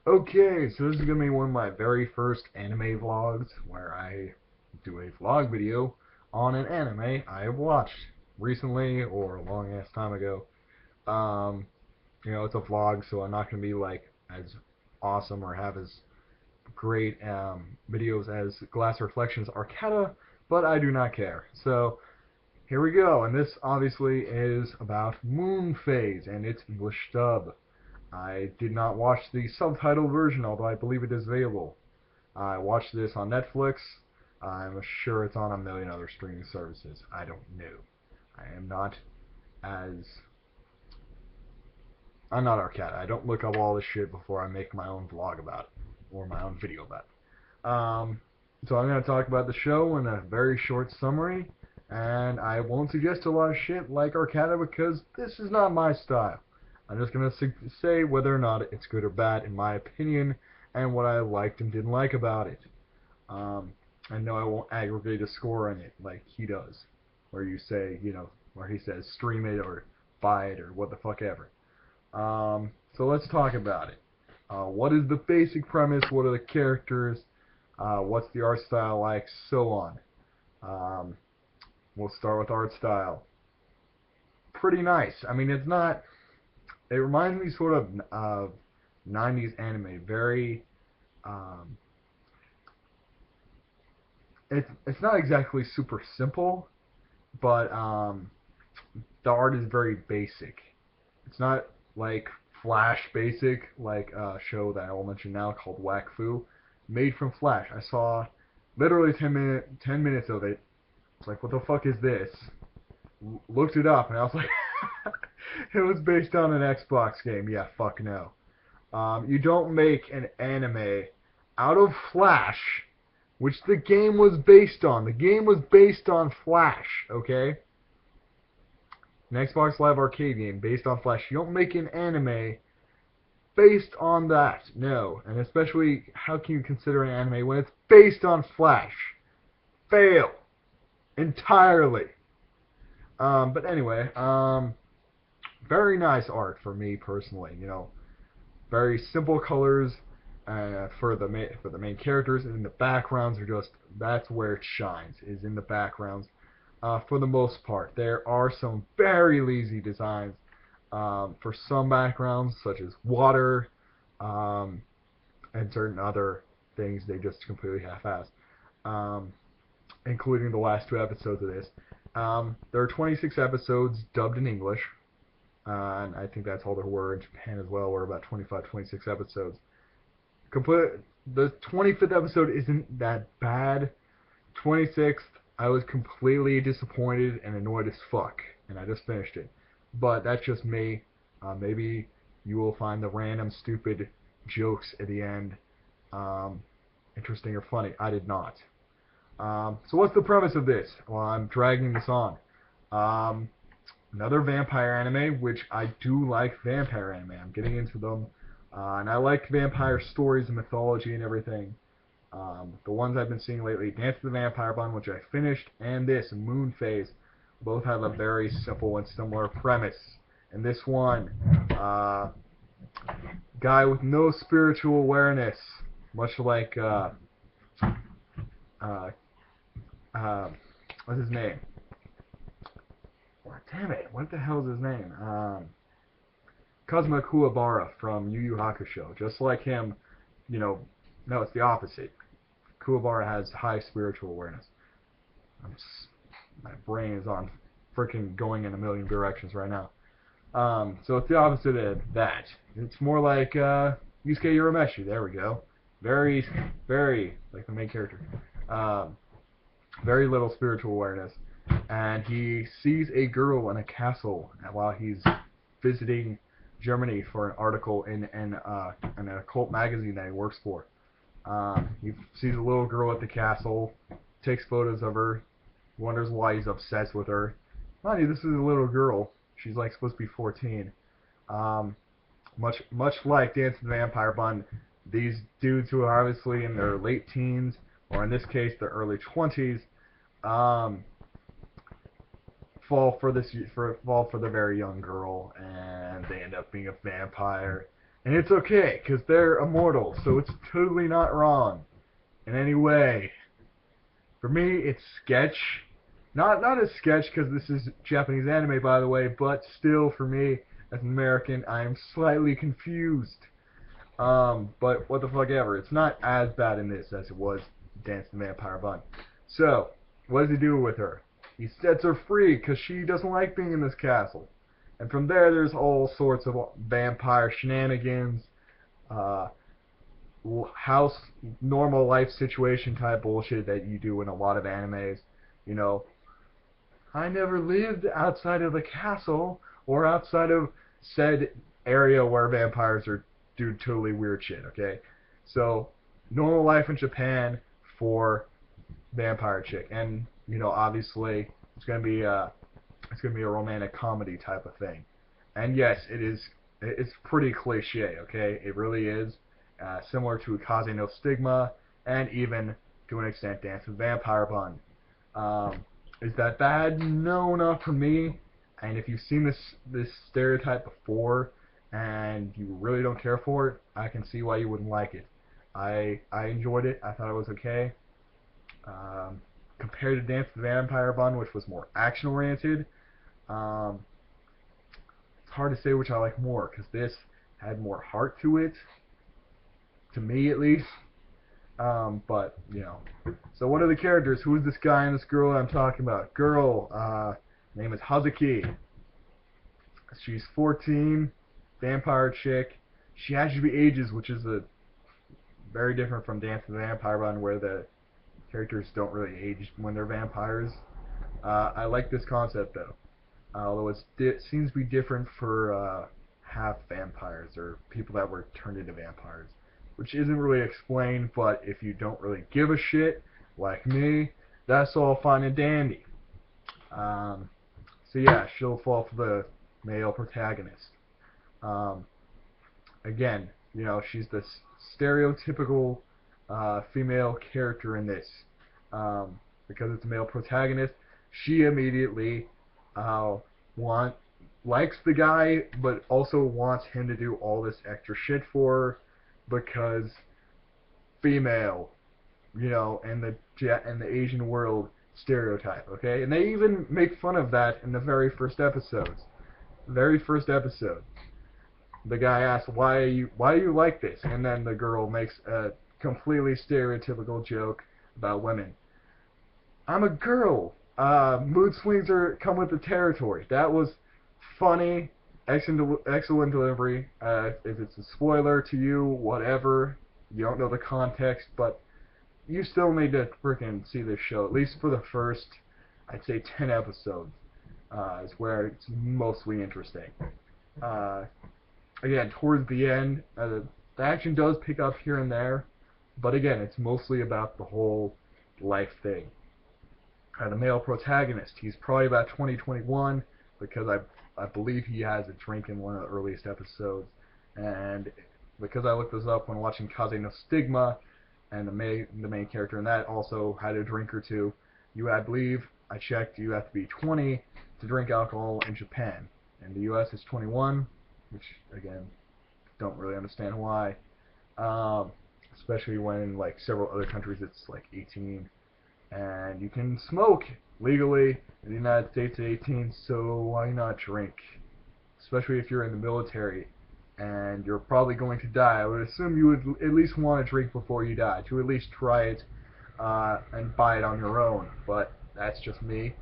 Okay, so this is gonna be one of my very first anime vlogs where I do a vlog video on an anime I have watched recently or a long ass time ago. Um, it's a vlog, so I'm not gonna be like as awesome or have as great videos as Glass Reflections Arcata, but I do not care. So here we go, and this obviously is about Moon Phase and its English dub. I did not watch the subtitled version, although I believe it is available. I watched this on Netflix. I'm sure it's on a million other streaming services. I don't know. I am not as I'm not Arcata. I don't look up all this shit before I make my own vlog about it or my own video about it. So I'm going to talk about the show in a very short summary, and I won't suggest a lot of shit like Arcata because this is not my style. I'm just going to say whether or not it's good or bad in my opinion and what I liked and didn't like about it. Um, I know I won't aggregate a score on it like he does, where you say, where he says stream it or buy it or what the fuck ever. So let's talk about it. What is the basic premise? What are the characters? What's the art style like? So on. Um, we'll start with art style. Pretty nice. I mean, it's not. It reminds me sort of 90s anime. Very. Um, it's not exactly super simple, but the art is very basic. It's not like Flash basic, like a show that I will mention now called Wakfu, made from Flash. I saw literally 10 minutes of it. It's like, what the fuck is this? Looked it up, and I was like, it was based on an Xbox game. Yeah, fuck no. You don't make an anime out of Flash, which the game was based on. The game was based on Flash, okay? An Xbox Live Arcade game based on Flash. You don't make an anime based on that. No. And especially, how can you consider an anime when it's based on Flash? Fail. Entirely. But anyway, very nice art for me personally. Very simple colors for the main characters, and the backgrounds are just that's where it shines. Is in the backgrounds. For the most part, there are some very lazy designs for some backgrounds, such as water um, and certain other things. They just completely half-ass, um, including the last two episodes of this. There are 26 episodes dubbed in English, and I think that's all there were in Japan as well. Were about 25, 26 episodes. Complete. The 25th episode isn't that bad. 26th, I was completely disappointed and annoyed as fuck, and I just finished it. But that's just me. Maybe you will find the random stupid jokes at the end interesting or funny. I did not. So what's the premise of this? Well, I'm dragging this on. Um, Another vampire anime, which I do like vampire anime. I'm getting into them. And I like vampire stories and mythology and everything. The ones I've been seeing lately, Dance of the Vampire Bond, which I finished, and this, Moon Phase, both have a very simple and similar premise. And this one, guy with no spiritual awareness, much like, uh, what's his name? Oh, damn it, what the hell is his name? Kazuma Kuwabara from Yu Yu Hakusho. Just like him, no, it's the opposite. Kuwabara has high spiritual awareness. My brain is on freaking going in a million directions right now. So it's the opposite of that. It's more like Yusuke Urameshi. There we go. Very, very like the main character. Um, very little spiritual awareness, and he sees a girl in a castle while he's visiting Germany for an article in an occult magazine that he works for. He sees a little girl at the castle, takes photos of her, wonders why he's obsessed with her. Mind you, this is a little girl. She's like supposed to be 14. Um, much like Dance of the Vampire Bond, these dudes who are obviously in their late teens, or in this case their early 20s, um, fall for the very young girl, and they end up being a vampire. And it's okay, because they're immortal, so it's totally not wrong in any way. For me, it's sketch. Not a sketch, because this is Japanese anime, by the way, but still, for me, as an American, I am slightly confused. But what the fuck ever. It's not as bad in this as it was Dance the Vampire Bun. So, what does he do with her? He sets her free because she doesn't like being in this castle. And from there, there's all sorts of vampire shenanigans, uh, house, normal life situation type bullshit that you do in a lot of animes. You know, I never lived outside of the castle or outside of said area where vampires are do totally weird shit, okay? So, normal life in Japan for vampire chick. And, obviously it's gonna be a romantic comedy type of thing. And yes, it's pretty cliche, okay? It really is. Similar to Kaze no Stigma and even to an extent Dance with Vampire Bun. Um, is that bad? No, not for me. And if you've seen this stereotype before and you really don't care for it, I can see why you wouldn't like it. I enjoyed it. I thought it was okay. Um, Compared to Dance with the Vampire Bun, which was more action oriented, um, it's hard to say which I like more because this had more heart to it, to me at least. But so what are the characters? Who is this guy and this girl I'm talking about? Girl, name is Hazuki. She's 14, vampire chick. She actually ages, which is a very different from Dance with the Vampire Run, where the characters don't really age when they're vampires. I like this concept though, although it seems to be different for half vampires or people that were turned into vampires, which isn't really explained. But if you don't really give a shit, like me, that's all fine and dandy. Um, so yeah, she'll fall for the male protagonist. Um, Again, she's the stereotypical female character in this. Because it's a male protagonist, she immediately uh, want likes the guy, but also wants him to do all this extra shit for her because female, and the Asian world stereotype. Okay, and they even make fun of that in the very first episodes. Very first episode, the guy asks, why are you like this? And then the girl makes a completely stereotypical joke about women. I'm a girl. Mood swings come with the territory. That was funny. Excellent delivery. If it's a spoiler to you, whatever. You don't know the context, but you still need to freaking see this show. At least for the first, I'd say 10 episodes. Is where it's mostly interesting. Uh, Again, towards the end, the action does pick up here and there, but again, it's mostly about the whole life thing. The male protagonist, he's probably about 2021 because I believe he has a drink in one of the earliest episodes, and because I looked this up when watching Kaze no Stigma, and the main character in that also had a drink or two. I believe I checked, you have to be 20 to drink alcohol in Japan. In the U.S., it's 21, which again, don't really understand why. Especially when in like several other countries it's like 18, and you can smoke legally in the United States at 18. So why not drink? Especially if you're in the military and you're probably going to die. I would assume you would at least want to drink before you die, to at least try it and buy it on your own. But that's just me.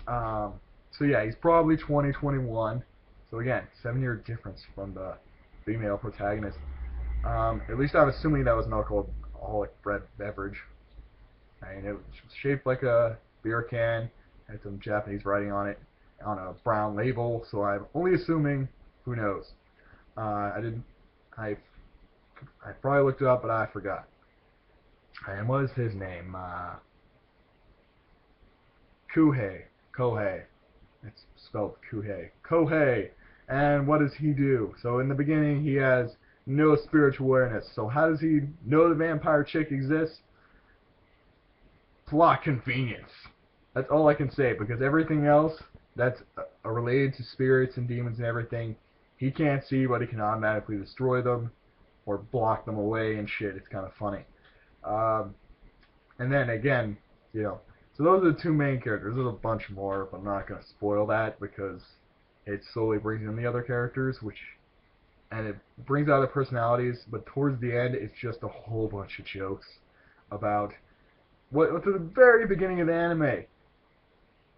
So yeah, he's probably 20, 21. So again, 7-year difference from the female protagonist. At least I'm assuming that was an alcoholic beverage. And it was shaped like a beer can, had some Japanese writing on it, on a brown label. So I'm only assuming. Who knows? I didn't. I probably looked it up, but I forgot. And what is his name? Kohei. It's spelled Kuhei. Kohei. And what does he do? So in the beginning, he has no spiritual awareness. So how does he know the vampire chick exists? Plot convenience. That's all I can say, because everything else that's related to spirits and demons and everything, he can't see, but he can automatically destroy them or block them away and shit. It's kind of funny. Um, and then again, you know, so those are the two main characters. There's a bunch more, but I'm not gonna spoil that because it slowly brings in the other characters, which and it brings out their personalities. But towards the end, it's just a whole bunch of jokes about what's at the very beginning of the anime.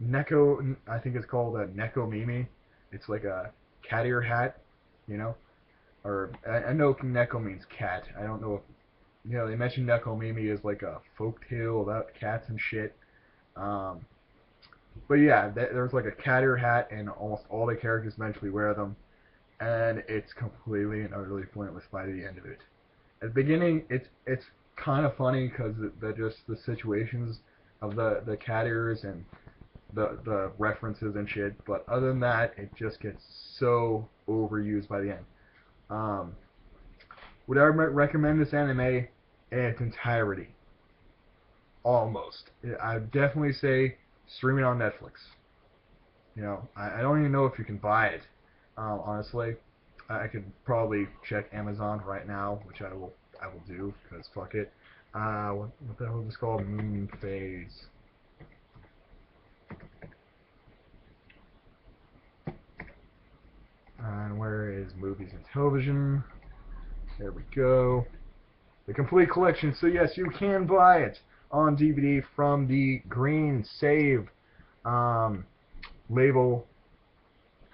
Neko, I think it's called a Neko Mimi. It's like a cat ear hat, you know, or I know Neko means cat. I don't know if they mentioned Neko Mimi as like a folk tale about cats and shit. Um, but yeah, there's like a cat ear hat, and almost all the characters eventually wear them, and it's completely and utterly pointless by the end of it. At the beginning, it's kind of funny because just the situations of the cat ears and the references and shit. But other than that, it just gets so overused by the end. Um, would I recommend this anime in its entirety? Almost. I would definitely say stream it on Netflix. I don't even know if you can buy it. Honestly, I could probably check Amazon right now, which I will do because fuck it. What the hell is this called? Moon Phase. And where is movies and television? There we go. The complete collection. So yes, you can buy it on DVD from the Green Save label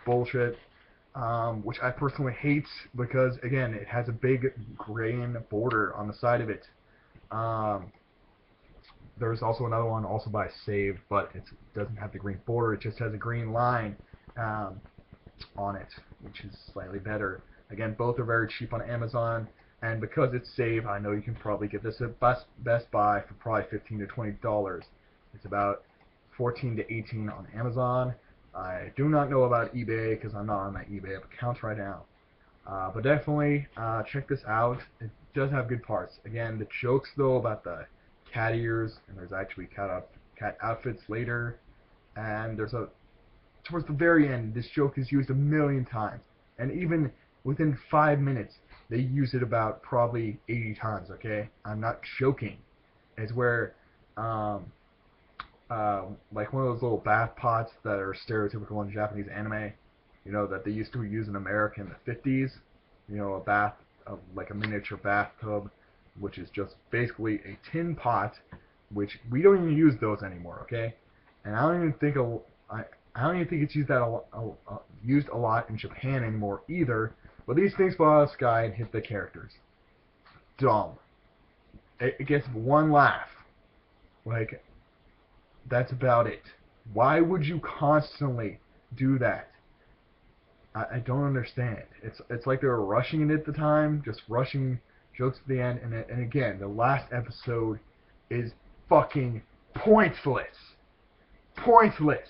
bullshit, which I personally hate because again, it has a big green border on the side of it. Um, there's also another one also by Save, but it doesn't have the green border. It just has a green line um, on it, which is slightly better. Again, both are very cheap on Amazon, and because it's Save, I know you can probably get this at Best Buy for probably $15 to $20. It's about 14 to 18 on Amazon. I do not know about eBay because I'm not on my eBay account right now. But definitely check this out. It does have good parts. Again, the jokes though about the cat ears, and there's actually cat outfits later, and towards the very end, this joke is used a million times, and even within 5 minutes, they use it about probably 80 times. Okay, I'm not joking. It's where like one of those little bath pots that are stereotypical in Japanese anime, that they used to use in America in the 50s. A bath, like a miniature bathtub, which is just basically a tin pot, which we don't even use those anymore, okay? And I don't even think it's used a lot in Japan anymore either. But these things fall out of the sky and hit the characters. Dumb. It gets one laugh. Like, that's about it. Why would you constantly do that? I don't understand. It's like they were rushing it at the time, just rushing jokes at the end, and again, the last episode is fucking pointless. Pointless.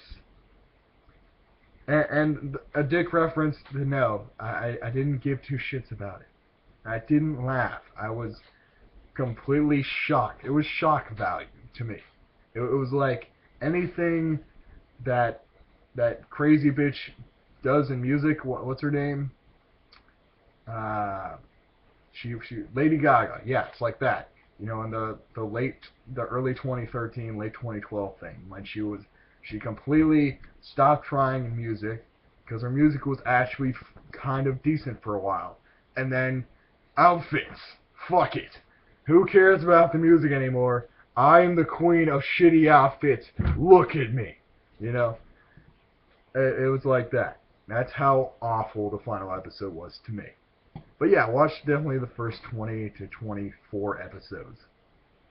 And a dick reference, no, I didn't give two shits about it. I didn't laugh. I was completely shocked. It was shock value to me. It was like anything that crazy bitch does in music. What's her name? She Lady Gaga. Yeah, it's like that. In the early 2013, late 2012 thing when she completely stopped trying in music because her music was actually kind of decent for a while, and then outfits. Fuck it. Who cares about the music anymore? I am the queen of shitty outfits. Look at me. It was like that. That's how awful the final episode was to me. But yeah, watch definitely the first 20 to 24 episodes.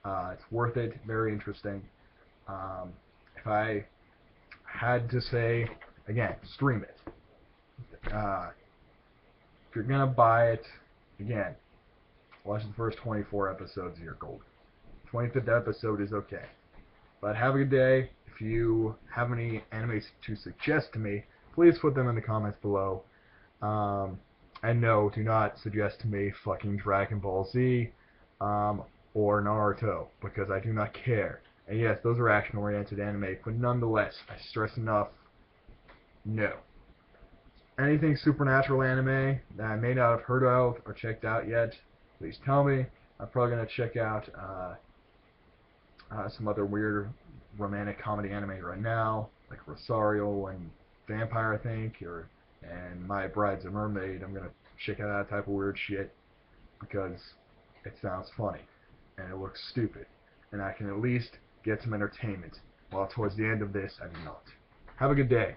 It's worth it. Very interesting. If I had to say, again, stream it. If you're going to buy it, again, watch the first 24 episodes of your gold. 25th episode is okay. But have a good day. If you have any animes to suggest to me, please put them in the comments below. And no, do not suggest to me fucking Dragon Ball Z or Naruto, because I do not care. And yes, those are action-oriented anime, but nonetheless, I stress enough, no. anything supernatural anime that I may not have heard of or checked out yet, please tell me. I'm probably gonna check out some other weird romantic comedy anime right now, like Rosario and Vampire, I think, and My Bride's a Mermaid. I'm gonna check out that type of weird shit because it sounds funny and it looks stupid, and I can at least get some entertainment. While towards the end of this, I do not. Have a good day.